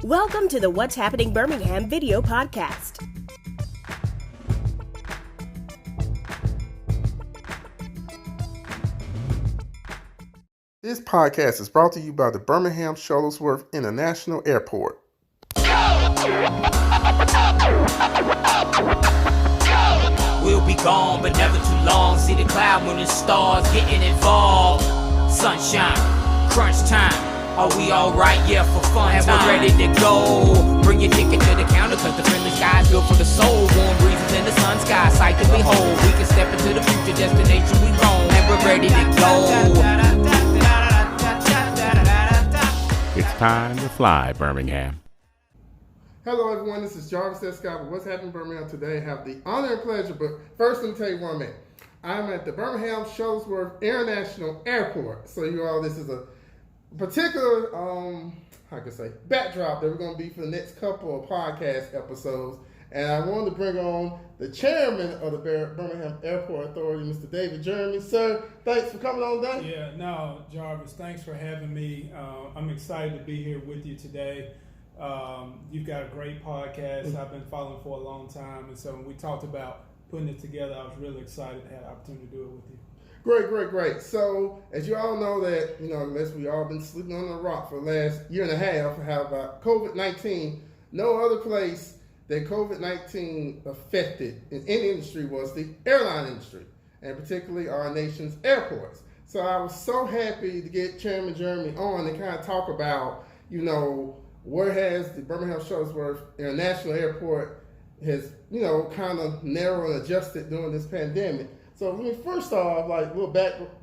Welcome to the What's Happening Birmingham video podcast. This podcast is brought to you by the Birmingham Shuttlesworth International Airport. We'll be gone, but never too long. See the cloud when the stars getting involved. Sunshine, crunch time. Are we alright? Yeah, for fun and time. We're ready to go. Bring your ticket to the counter, cause the friendly sky's built for the soul. Warm breezes in the sun sky, sight to behold. We can step into the future destination we roam. And we're ready to go. It's time to fly, Birmingham. Hello everyone, this is Jarvis S. Scott with What's Happening Birmingham today. I have the honor and pleasure, but first let me tell you one minute. I'm at the Birmingham Shuttlesworth International Airport. So you all, this is a particular, backdrop that we're going to be for the next couple of podcast episodes. And I wanted to bring on the chairman of the Birmingham Airport Authority, Mr. David Jeremy. Sir, thanks for coming on today. Yeah, no, Jarvis, thanks for having me. I'm excited to be here with you today. You've got a great podcast I've been following for a long time. And so when we talked about putting it together, I was really excited to have the opportunity to do it with you. Great. So, as you all know that, unless we all been sleeping on a rock for the last year and a half, how about COVID-19, no other place that COVID-19 affected in any industry was the airline industry, and particularly our nation's airports. So I was so happy to get Chairman Jeremy on and kind of talk about, where has the Birmingham Shuttlesworth International Airport has, kind of narrowed and adjusted during this pandemic. So first off, a little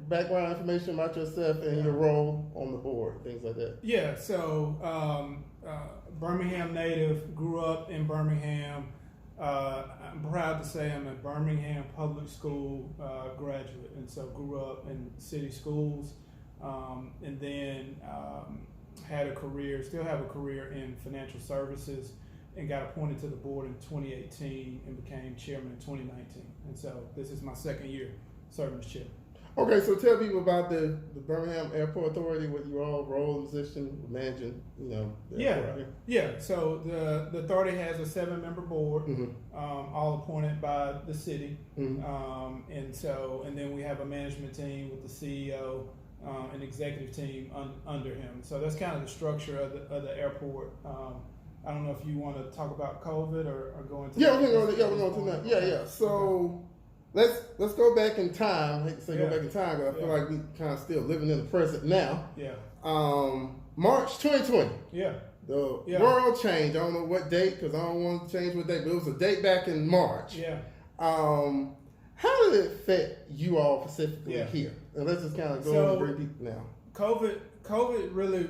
background information about yourself and your role on the board, things like that. Yeah, so Birmingham native, grew up in Birmingham. I'm proud to say I'm a Birmingham public school graduate, and so grew up in city schools, and then still have a career in financial services, and got appointed to the board in 2018 and became chairman in 2019. And so this is my second year serving as chairman. Okay, so tell people about the Birmingham Airport Authority, what you all role and position, managing, the airport. Yeah. So the authority has a 7-member board, all appointed by the city. And then we have a management team with the CEO, an executive team under him. So that's kind of the structure of the airport. I don't know if you want to talk about COVID or go into we're going to that. Yeah. So let's go back in time. I hate to say go back in time, but I feel like we kind of still living in the present now. Yeah. March 2020. Yeah. The world changed. I don't know what date, because I don't want to change what date, but it was a date back in March. Yeah. How did it affect you all specifically here? And let's just kind of go and bring people now. COVID really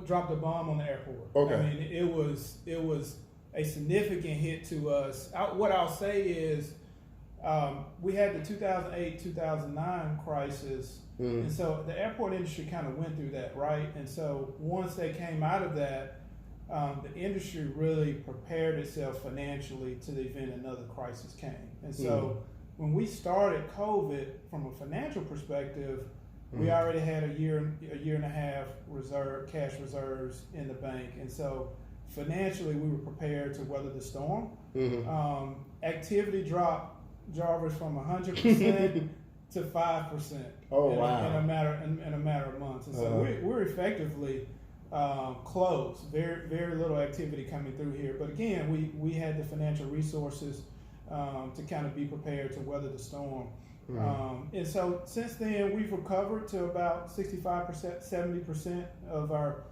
dropped a bomb on the airport. Okay. I mean, it was a significant hit to us. What I'll say is, we had the 2008-2009 crisis, and so the airport industry kind of went through that, right? And so once they came out of that, the industry really prepared itself financially to the event another crisis came. And so when we started COVID, from a financial perspective, we already had a year and a half cash reserves in the bank, and so financially we were prepared to weather the storm. Activity dropped, Jarvis, from 100% to 5%. Oh, wow! In a matter of months, and so we're effectively closed. Very very little activity coming through here. But again, we had the financial resources to kind of be prepared to weather the storm. And so since then, we've recovered to about 65%, 70% of our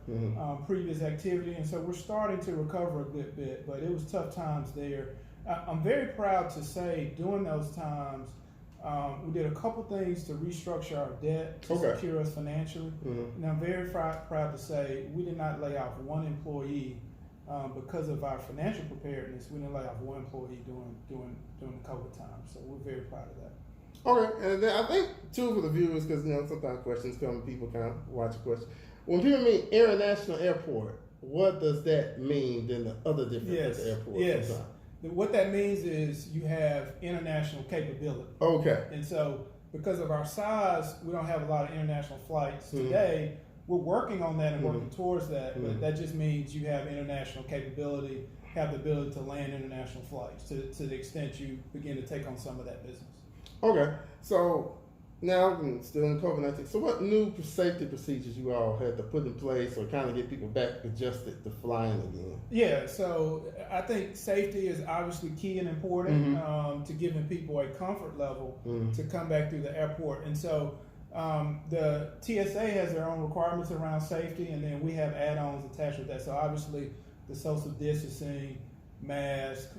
previous activity. And so we're starting to recover a good bit, but it was tough times there. I'm very proud to say during those times, we did a couple things to restructure our debt to secure us financially. And I'm very proud to say we did not lay off one employee because of our financial preparedness. We didn't lay off one employee during the COVID time. So we're very proud of that. Okay, and then I think too for the viewers, because sometimes questions come and people kind of watch a question. When people mean international airport, what does that mean than the other different airports? Yes. What that means is you have international capability. Okay. And so because of our size, we don't have a lot of international flights today, we're working on that and working towards that. But that just means you have international capability, have the ability to land international flights to the extent you begin to take on some of that business. Okay, so now still in COVID-19. So what new safety procedures you all had to put in place or kind of get people back adjusted to flying again? Yeah, so I think safety is obviously key and important to giving people a comfort level to come back through the airport. And so the TSA has their own requirements around safety, and then we have add-ons attached with that. So obviously the social distancing, mask,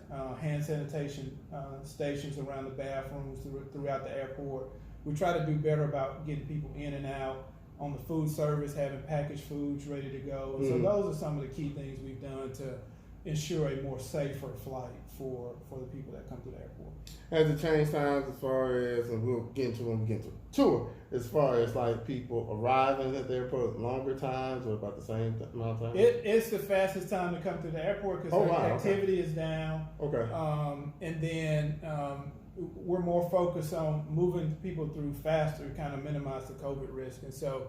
hand sanitation stations around the bathrooms throughout the airport. We try to do better about getting people in and out. On the food service, having packaged foods ready to go. And so those are some of the key things we've done to ensure a more safer flight for the people that come to the airport. Has it changed times as far as, and we'll get into when we get to tour, as far as like people arriving at the airport longer times or about the same amount of time? It's the fastest time to come to the airport because activity is down. Okay. And then we're more focused on moving people through faster to kind of minimize the COVID risk. And so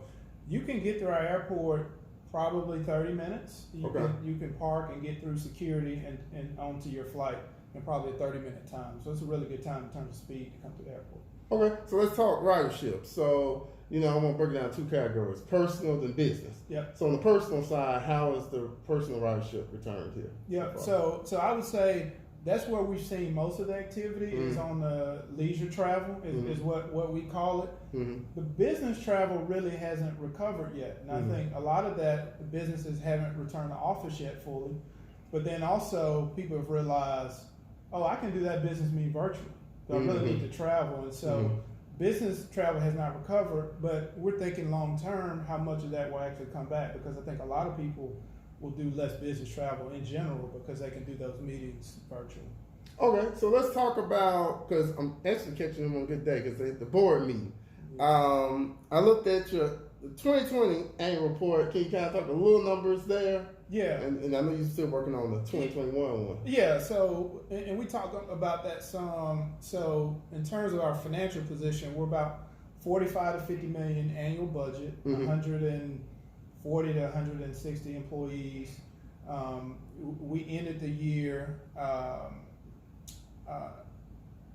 you can get through our airport probably 30 minutes. You can park and get through security and onto your flight in probably a 30-minute time. So it's a really good time in terms of speed to come to the airport. Okay, so let's talk ridership. So, I'm going to break it down 2 categories, personal and business. Yep. So on the personal side, how is the personal ridership returned here? Yeah, so I would say that's where we've seen most of the activity is on the leisure travel is what we call it. The business travel really hasn't recovered yet. And I think a lot of that, the businesses haven't returned to office yet fully. But then also people have realized, I can do that business meeting virtually. So I really need to travel. And so business travel has not recovered, but we're thinking long term how much of that will actually come back, because I think a lot of people will do less business travel in general because they can do those meetings virtually. Okay, so let's talk about, because I'm actually catching them on a good day, because the board meeting. I looked at your 2020 annual report. Can you kind of talk the little numbers there? Yeah. And I know you're still working on the 2021 one. Yeah, so, and we talked about that some. So in terms of our financial position, we're about 45 to 50 million annual budget, 140 to 160 employees. We ended the year,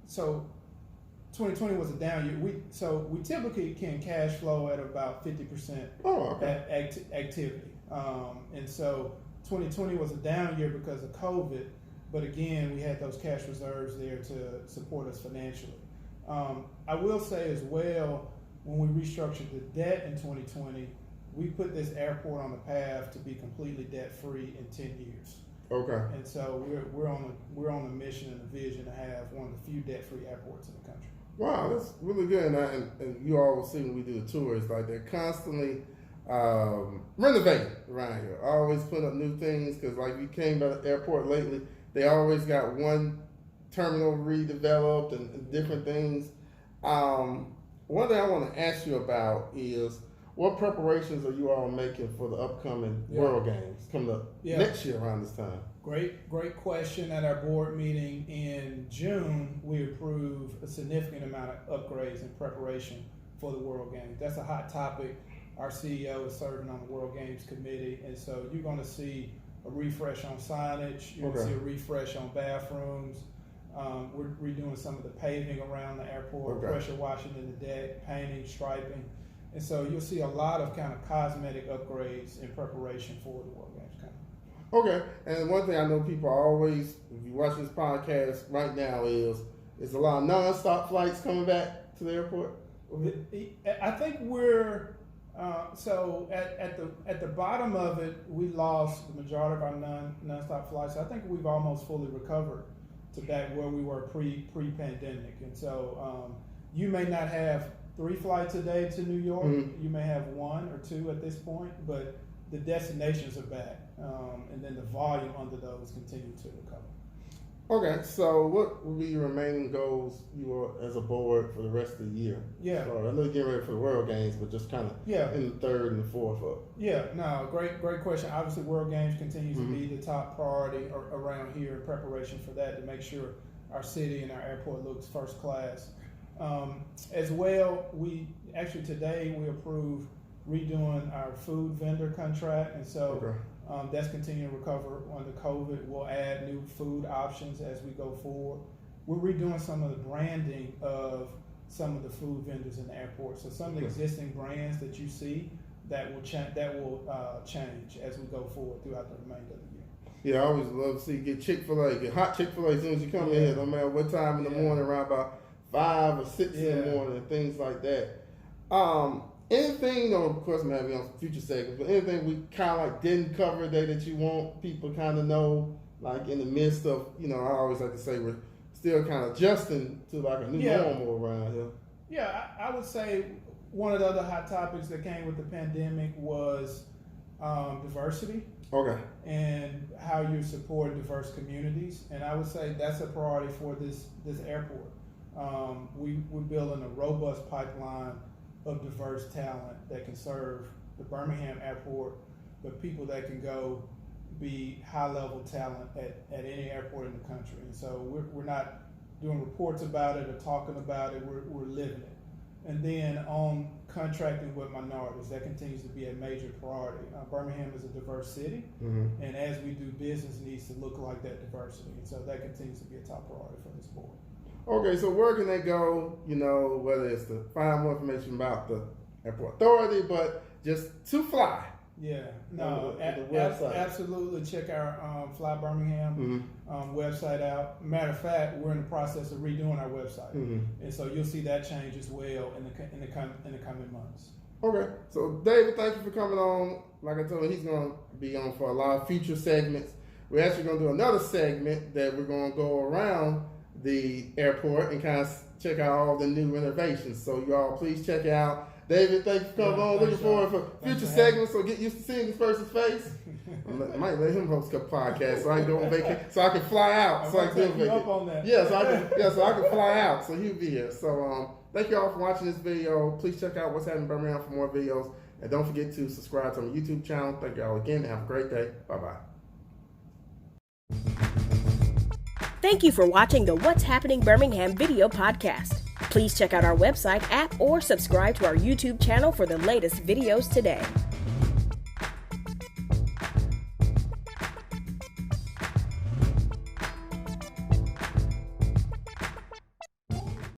so 2020 was a down year. We typically can cash flow at about 50% activity. And so 2020 was a down year because of COVID, but again, we had those cash reserves there to support us financially. I will say as well, when we restructured the debt in 2020, we put this airport on the path to be completely debt-free in 10 years. Okay. And so we're on a mission and a vision to have one of the few debt-free airports in the country. Wow, that's really good. And you all will see when we do the tours, like they're constantly renovating around here. Always putting up new things, because like we came by the airport lately, they always got one terminal redeveloped and different things. One thing I want to ask you about is, what preparations are you all making for the upcoming World Games coming up next year around this time? Great question. At our board meeting in June, we approved a significant amount of upgrades in preparation for the World Games. That's a hot topic. Our CEO is serving on the World Games committee, and so you're going to see a refresh on signage. You're going to see a refresh on bathrooms. We're redoing some of the paving around the airport, pressure washing in the deck, painting, striping. And so you'll see a lot of kind of cosmetic upgrades in preparation for the World Games coming. Okay, and one thing I know people always, if you watch this podcast right now, is a lot of nonstop flights coming back to the airport? I think we're, so at the bottom of it, we lost the majority of our nonstop flights. I think we've almost fully recovered to back where we were pre-pandemic. And so you may not have 3 flights a day to New York. You may have 1 or 2 at this point, but the destinations are back, and then the volume under those continue to recover. Okay, so what will be your remaining goals as a board for the rest of the year? Yeah, so I know you're getting ready for the World Games, but just kind of in the 3rd and the 4th up. Yeah, no, great question. Obviously, World Games continues to be the top priority around here in preparation for that, to make sure our city and our airport looks first class. As well, today we approved redoing our food vendor contract, and so that's continuing to recover under COVID. We'll add new food options as we go forward. We're redoing some of the branding of some of the food vendors in the airport. So some of the existing brands that you see that will change as we go forward throughout the remainder of the year. Yeah, I always love to see get Chick-fil-A, get hot Chick-fil-A as soon as you come in here, no matter what time in the morning, around about 5 or 6 in the morning, and things like that. Anything, of course, maybe on future segments, but anything we kind of like didn't cover today that you want people kind of know, like in the midst of, I always like to say we're still kind of adjusting to like a new normal around here. Yeah, I would say one of the other hot topics that came with the pandemic was diversity. Okay. And how you support diverse communities. And I would say that's a priority for this airport. We're building a robust pipeline of diverse talent that can serve the Birmingham Airport, but people that can go be high-level talent at any airport in the country. And so we're not doing reports about it or talking about it, we're living it. And then on contracting with minorities, that continues to be a major priority. Birmingham is a diverse city, and as we do business, it needs to look like that diversity. And so that continues to be a top priority for this board. Okay, so where can they go, whether it's to find more information about the Airport Authority, but just to fly? Yeah, no, absolutely. Check our Fly Birmingham website out. Matter of fact, we're in the process of redoing our website, and so you'll see that change as well in the coming months. Okay, so David, thank you for coming on. Like I told you, he's going to be on for a lot of future segments. We're actually going to do another segment that we're going to go around the airport and kind of check out all the new renovations. So y'all please check it out. David, thank you for coming on. Looking forward for future segments, so get used to seeing this person's face. I might let him host a podcast so I can go on vacation, so I can fly out. So I can do a vacation. Yeah, so I can fly out. So he'll be here. So thank you all for watching this video. Please check out What's Happening in Birmingham for more videos, and don't forget to subscribe to my YouTube channel. Thank you all again, and have a great day. Bye bye. Thank you for watching the What's Happening Birmingham video podcast. Please check out our website, app, or subscribe to our YouTube channel for the latest videos today.